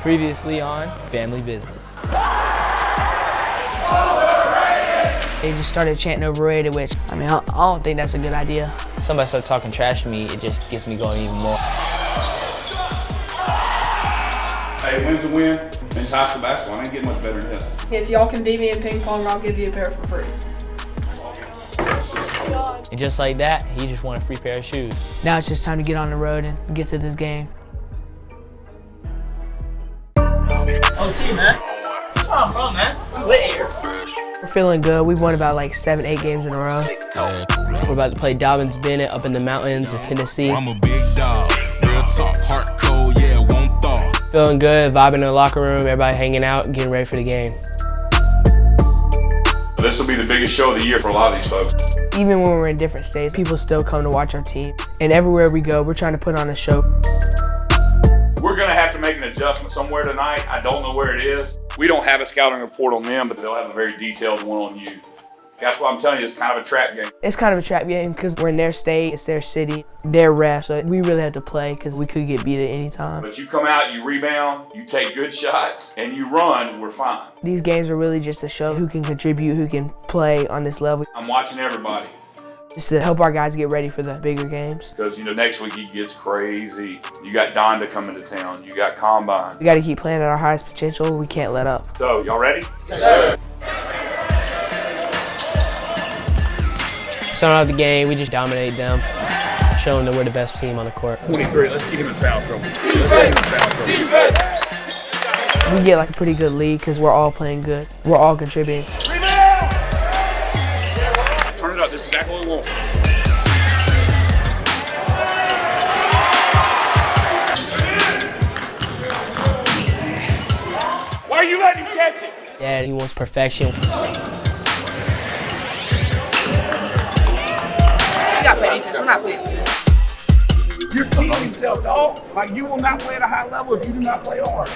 Previously on Family Business. They just started chanting overrated, which, I mean, I don't think that's a good idea. Somebody starts talking trash to me, it just gets me going even more. Hey, win's a win. Men's high school basketball, I ain't getting much better than this. If y'all can beat me in ping pong, I'll give you a pair for free. And just like that, he just won a free pair of shoes. Now it's just time to get on the road and get to this game. OT, man. That's where I'm from, man. I'm lit here. We're feeling good. We've won about like 7, 8 games in a row. We're about to play Dobbins Bennett up in the mountains of Tennessee. I'm a big dog, real talk, heart cold, yeah, won't thaw. Feeling good, vibing in the locker room, everybody hanging out, getting ready for the game. This will be the biggest show of the year for a lot of these folks. Even when we're in different states, people still come to watch our team. And everywhere we go, we're trying to put on a show. We're gonna have to make an adjustment somewhere tonight. I don't know where it is. We don't have a scouting report on them, but they'll have a very detailed one on you. That's why I'm telling you, it's kind of a trap game. It's kind of a trap game because we're in their state, it's their city, their refs, so we really have to play because we could get beat at any time. But you come out, you rebound, you take good shots, and you run, we're fine. These games are really just to show who can contribute, who can play on this level. I'm watching everybody. Just to help our guys get ready for the bigger games. Because, next week it gets crazy. You got Donda coming to town. You got Combine. We got to keep playing at our highest potential. We can't let up. So, y'all ready? Yes, sir. Starting out the game, we just dominate them, showing that we're the best team on the court. 23, let's get him in foul trouble. We get like a pretty good lead because we're all playing good. We're all contributing. Turn it up, this is exactly what we want. Why are you letting him catch it? Dad, he wants perfection. You got to play defense, we're not playing defense. You're teaching yourself, dog. Like, you will not play at a high level if you do not play hard.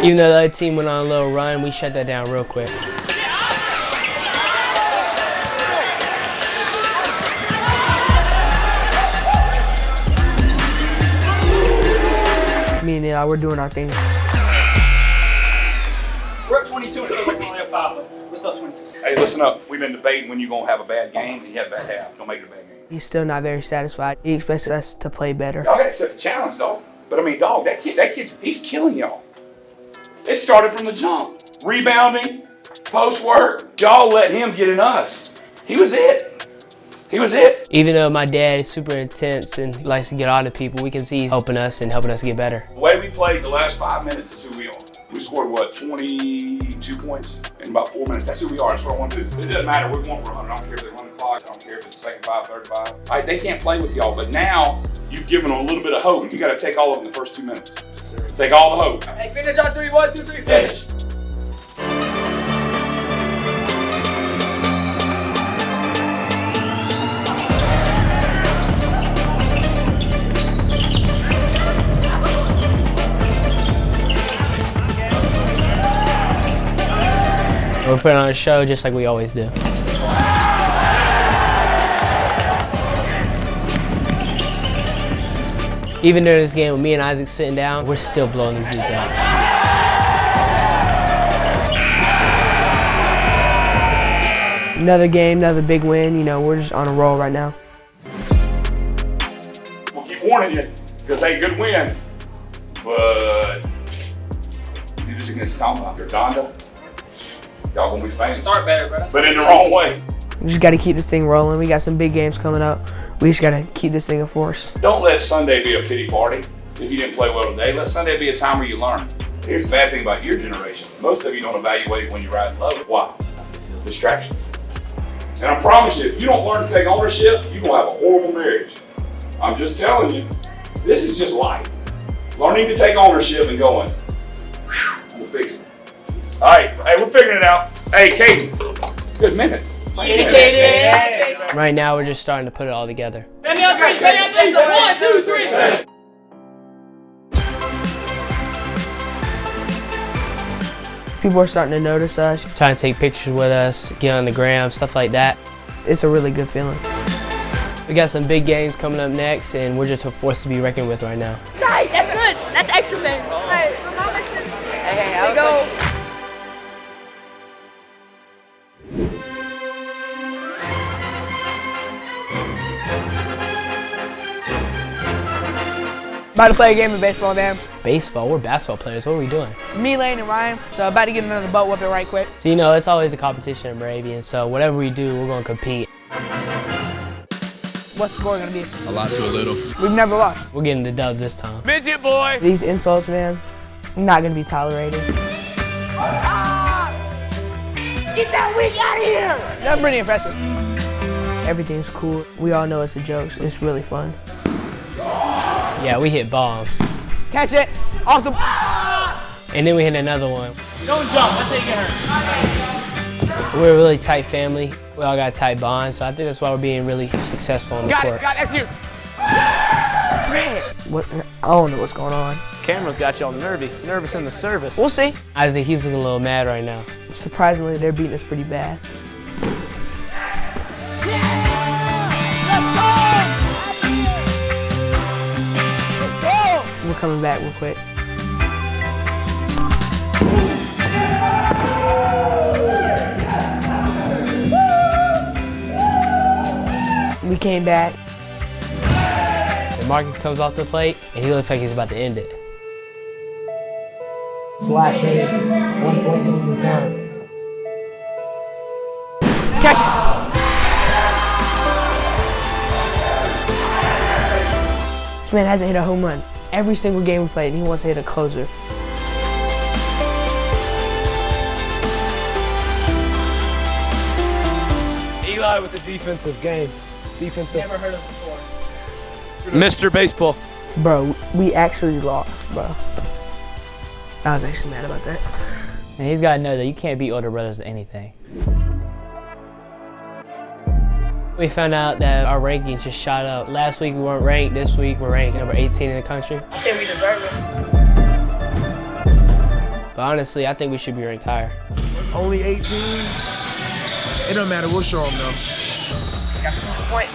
Even though the other team went on a little run, we shut that down real quick. Me and Eli, we're doing our thing. We're up 22 and it feels like we're only up 5. We're still up 22. Hey, listen up. We've been debating when you're going to have a bad game, and you have a bad half. Don't make it a bad game. He's still not very satisfied. He expects us to play better. Y'all got to accept the challenge, dog. But, I mean, dog, that kid's, he's killing y'all. It started from the jump. Rebounding, post work. Y'all let him get in us. He was it. He was it. Even though my dad is super intense and likes to get on to people, we can see he's helping us and helping us get better. The way we played the last 5 minutes is who we are. We scored, 22 points in about 4 minutes. That's who we are. That's what I want to do. It doesn't matter. We're going for 100. I don't care if they run the clock. I don't care if it's second 5, third 5. All right, they can't play with y'all, but now you've given them a little bit of hope. You got to take all of them in the first 2 minutes. Take all the hope. Hey, finish on 3, 1, 2, 3, finish. We're putting on a show just like we always do. Even during this game with me and Isaac sitting down, we're still blowing these dudes out. Another game, another big win. We're just on a roll right now. We'll keep warning you, because they good win. But you just against Combine. You're Donda. Y'all gonna be famous. Start better, bro. But in the wrong way. We just got to keep this thing rolling. We got some big games coming up. We just got to keep this thing in force. Don't let Sunday be a pity party if you didn't play well today. Let Sunday be a time where you learn. Here's the bad thing about your generation. Most of you don't evaluate when you ride in love. Why? Distraction. And I promise you, if you don't learn to take ownership, you're gonna have a horrible marriage. I'm just telling you, this is just life. Learning to take ownership and going, I'm gonna fix it. All right, hey, we're figuring it out. Hey, Katie, good minutes. Right now, we're just starting to put it all together. Let me on 3, play on 3, so 1, 2, 3. People are starting to notice us. Trying to take pictures with us, get on the gram, stuff like that. It's a really good feeling. We got some big games coming up next, and we're just a force to be reckoned with right now. Tight, that's good. That's extra bang. Hey, for my mission. Hey, there you go. About to play a game of baseball, man. Baseball, we're basketball players. What are we doing? Me, Lane, and Ryan. So about to get another butt whooping right quick. So you know, it's always a competition in Moravian, so whatever we do, we're gonna compete. What's the score gonna be? A lot to a little. We've never lost. We're getting the dubs this time. Midget boy. These insults, man, not gonna be tolerated. Get that wig out of here! That's pretty impressive. Everything's cool. We all know it's a joke, so it's really fun. Yeah, we hit bombs. Catch it! Off the... And then we hit another one. Don't jump. That's how you get hurt. We're a really tight family. We all got a tight bond, so I think that's why we're being really successful on the court. Got it. That's you. What? I don't know what's going on. Camera's got you all nervous in the service. We'll see. Isaac, he's looking a little mad right now. Surprisingly, they're beating us pretty bad. We're coming back real quick. We came back. And Marcus comes off the plate, and he looks like he's about to end it. It's the last game. 1 point and we're done. Catch it! This man hasn't hit a home run. Every single game we played, he wants to hit a closer. Eli with the defensive game. Defensive. Never heard of before. Mr. Baseball. Bro, we actually lost, bro. I was actually mad about that. And he's got to know that you can't beat older brothers at anything. We found out that our rankings just shot up. Last week we weren't ranked, this week we're ranked number 18 in the country. I think we deserve it. But honestly, I think we should be ranked higher. Only 18? It don't matter, we'll show them though. Got the point.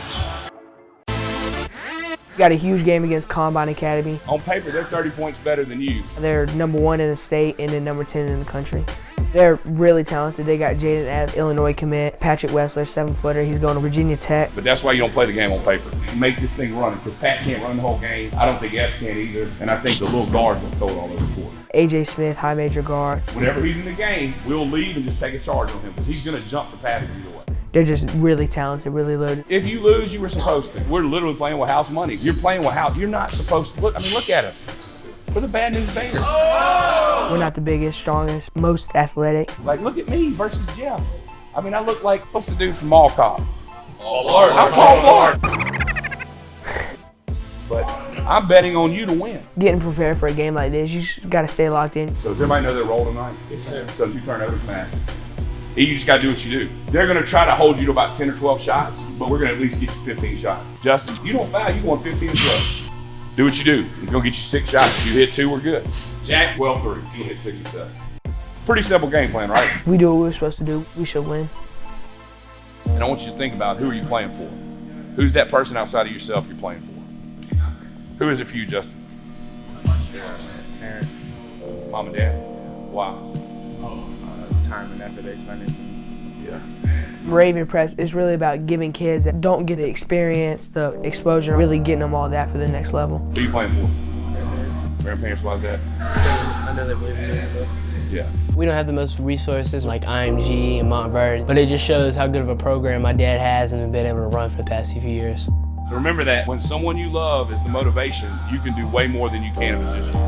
Got a huge game against Combine Academy. On paper, they're 30 points better than you. They're #1 in the state and then #10 in the country. They're really talented. They got Jaden Epps, Illinois commit, Patrick Wessler, 7-footer. He's going to Virginia Tech. But that's why you don't play the game on paper. You make this thing run. Because Pat can't run the whole game. I don't think Epps can either. And I think the little guards will throw it all over the court. AJ Smith, high major guard. Whenever he's in the game, we'll leave and just take a charge on him. Because he's going to jump to pass it either way. They're just really talented, really loaded. If you lose, you were supposed to. We're literally playing with house money. You're playing with house. You're not supposed to. Look, I mean, look at us. We're the bad news bears. We're not the biggest, strongest, most athletic. Like, look at me versus Jeff. I mean, I look like, what's the dude from Mall Cop? I'm Paul Lord. But I'm betting on you to win. Getting prepared for a game like this, you just got to stay locked in. So does everybody know their role tonight? Yes, sir. So 2 turnovers, man. You just got to do what you do. They're going to try to hold you to about 10 or 12 shots, but we're going to at least get you 15 shots. Justin, you don't foul, you want 15 or 12. Do what you do. We're going to get you 6 shots. You hit 2, we're good. Jack, 12-3. You hit 6 and 7. Pretty simple game plan, right? We do what we're supposed to do. We should win. And I want you to think about, who are you playing for? Who's that person outside of yourself you're playing for? Who is it for you, Justin? Parents. Mom and dad? Wow. Time and effort they spend into me. Yeah. Moravian Prep is really about giving kids that don't get the experience, the exposure, really getting them all that for the next level. Who are you playing for? Grandparents like that? I know they believe in me. Yeah. We don't have the most resources like IMG and Montverde, but it just shows how good of a program my dad has and been able to run for the past few years. So remember that when someone you love is the motivation, you can do way more than you can if it's just you.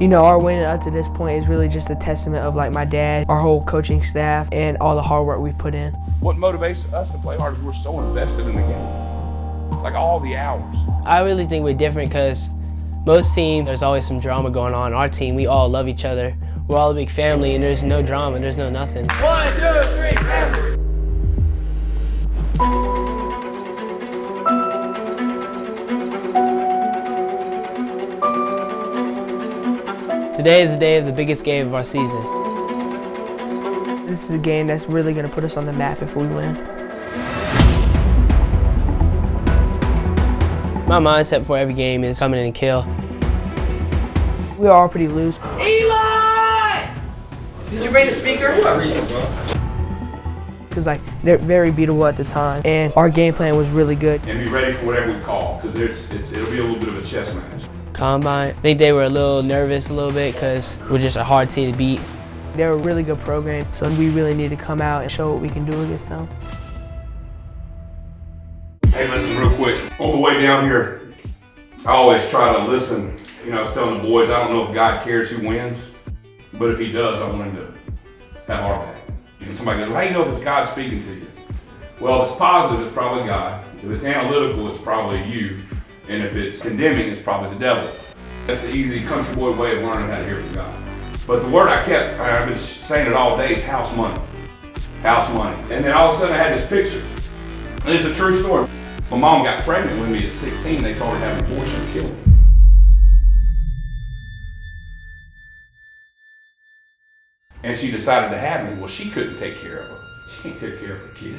You know, our winning up to this point is really just a testament of like my dad, our whole coaching staff, and all the hard work we put in. What motivates us to play hard is we're so invested in the game. Like all the hours. I really think we're different because most teams, there's always some drama going on. Our team, we all love each other. We're all a big family and there's no drama, there's no nothing. 1, 2, 3, family. Today is the day of the biggest game of our season. This is a game that's really going to put us on the map if we win. My mindset for every game is come in and kill. We are all pretty loose. Eli! Did you bring the speaker? Because they're very beatable at the time, and our game plan was really good. And be ready for whatever we call, because it'll be a little bit of a chess match. Combine, I think they were a little nervous a little bit because we're just a hard team to beat. They're a really good program, so we really need to come out and show what we can do against them. Hey, listen real quick. On the way down here, I always try to listen. You know, I was telling the boys, I don't know if God cares who wins, but if he does, I want him to have our back. And somebody goes, how do you know if it's God speaking to you? Well, if it's positive, it's probably God. If it's analytical, it's probably you. And if it's condemning, it's probably the devil. That's the easy country boy way of learning how to hear from God. But the word I've been saying it all day, is house money. House money. And then all of a sudden I had this picture. And it's a true story. My mom got pregnant with me at 16. They told her to have an abortion and kill her. And she decided to have me. Well, she couldn't take care of her. She can't take care of her kid.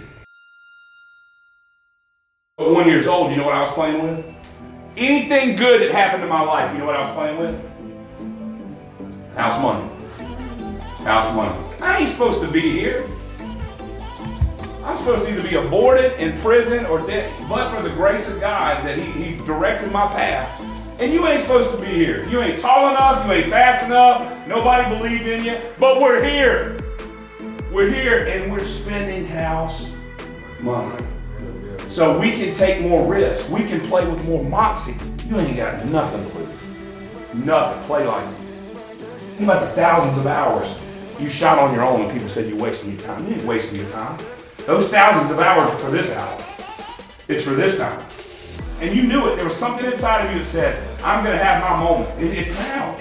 At 1 year old, you know what I was playing with? Anything good that happened in my life, you know what I was playing with? House money. House money. I ain't supposed to be here. I'm supposed to either be aborted, in prison, or dead. But for the grace of God that he directed my path. And you ain't supposed to be here. You ain't tall enough, you ain't fast enough, nobody believed in you, but we're here. We're here and we're spending house money. So we can take more risks. We can play with more moxie. You ain't got nothing to lose. Nothing. Play like it. Think about the thousands of hours you shot on your own and people said you're wasting your time. You ain't wasting your time. Those thousands of hours are for this hour. It's for this time. And you knew it. There was something inside of you that said, I'm going to have my moment. It's now.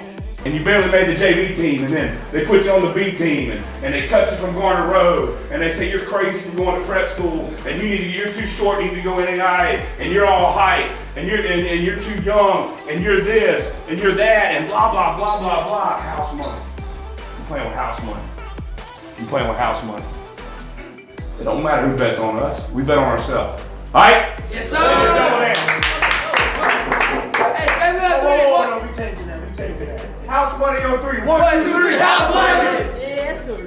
And you barely made the JV team, and then they put you on the B team, and they cut you from Garner Road, and they say you're crazy for going to prep school, and you're too short, you need to go in NIA, and you're all height, and you're too young, and you're this, and you're that, and blah, blah, blah, blah, blah. House money. I'm playing with house money. I'm playing with house money. It don't matter who bets on us. We bet on ourselves. All right? Yes, sir. Hey, No, we changing that. We changing that. House money on 3. 1, 2, 3. house money. Yes, sir.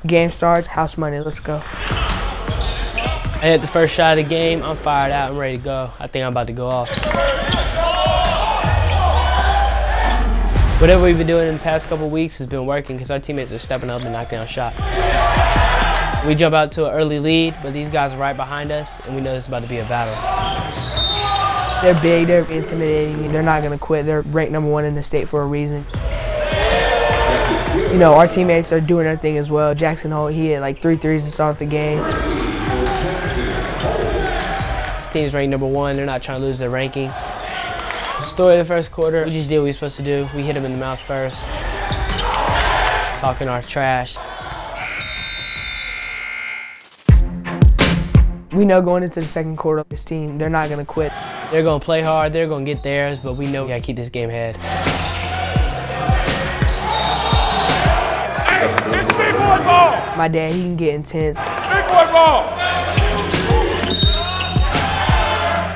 Game starts, house money, let's go. I hit the first shot of the game, I'm fired out, I'm ready to go. I think I'm about to go off. Whatever we've been doing in the past couple weeks has been working because our teammates are stepping up and knocking down shots. We jump out to an early lead, but these guys are right behind us, and we know this is about to be a battle. They're big, they're intimidating, they're not gonna quit. They're ranked #1 in the state for a reason. You know, our teammates are doing their thing as well. Jackson Holt, he hit like 3 threes to start the game. This team's ranked #1, they're not trying to lose their ranking. The story of the first quarter, we just did what we were supposed to do. We hit them in the mouth first, talking our trash. We know going into the second quarter, this team, they're not gonna quit. They're gonna play hard, they're gonna get theirs, but we know we gotta keep this game ahead. It's big boy ball! My dad, he can get intense. Big boy ball!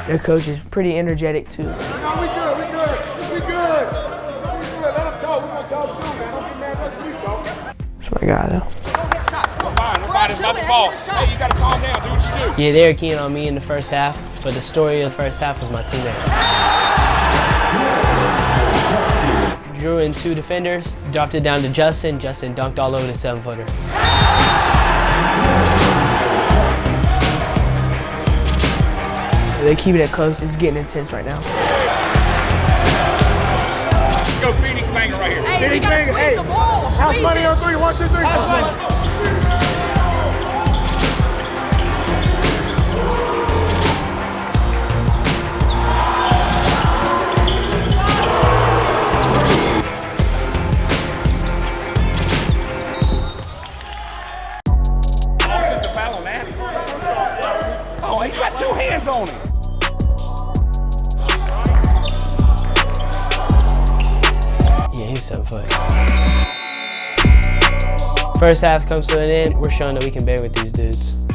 Their coach is pretty energetic too. No, we good. We good. Let them talk. We're gonna talk too, man. Don't get mad at us. We talking. That's my guy though. Nobody's got the ball. Hey, you gotta calm down, do what you do. Yeah, they were keen on me in the first half, but the story of the first half was my teammates. Drew in 2 defenders, dropped it down to Justin. Justin dunked all over the 7-footer. They keep it close. It's getting intense right now. Let's go Phoenix banger right here. Hey, Phoenix we gotta banger, squeeze hey. the ball. House Squeeze money it. on 3. 1, 2, 3. House money. Offensive foul on that. Oh, he got 2 hands on him. Yeah, he's 7 foot. First half comes to an end, we're showing that we can bang with these dudes.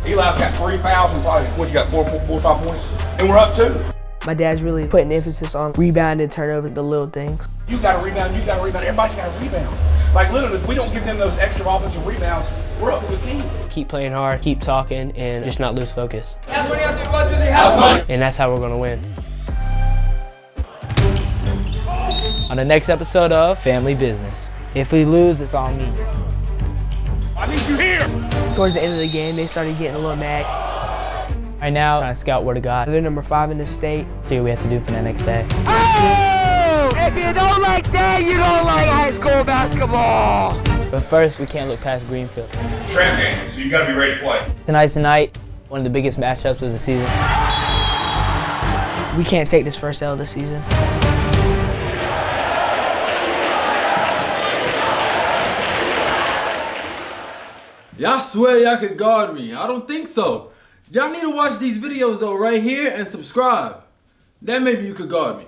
Eli's got 3 fouls and probably what you got 4 or 5 points, and we're up 2. My dad's really putting emphasis on rebound and turnovers, the little things. You got to rebound, you got to rebound. Everybody's got to rebound. Like literally, if we don't give them those extra offensive rebounds, we're up as a team. Keep playing hard, keep talking, and just not lose focus. House money out there, go to the house money. And that's how we're gonna win. On the next episode of Family Business. If we lose, it's on me. I need you here. Towards the end of the game, they started getting a little mad. Right now, trying to scout word of God. They're number 5 in the state. See what we have to do for the next day. Oh! If you don't like that, you don't like high school basketball. But first, we can't look past Greenfield. It's a trap game, so you got to be ready to play. Tonight's the night, one of the biggest matchups of the season. We can't take this first L of the season. Y'all swear y'all could guard me. I don't think so. Y'all need to watch these videos though right here and subscribe. Then maybe you could guard me.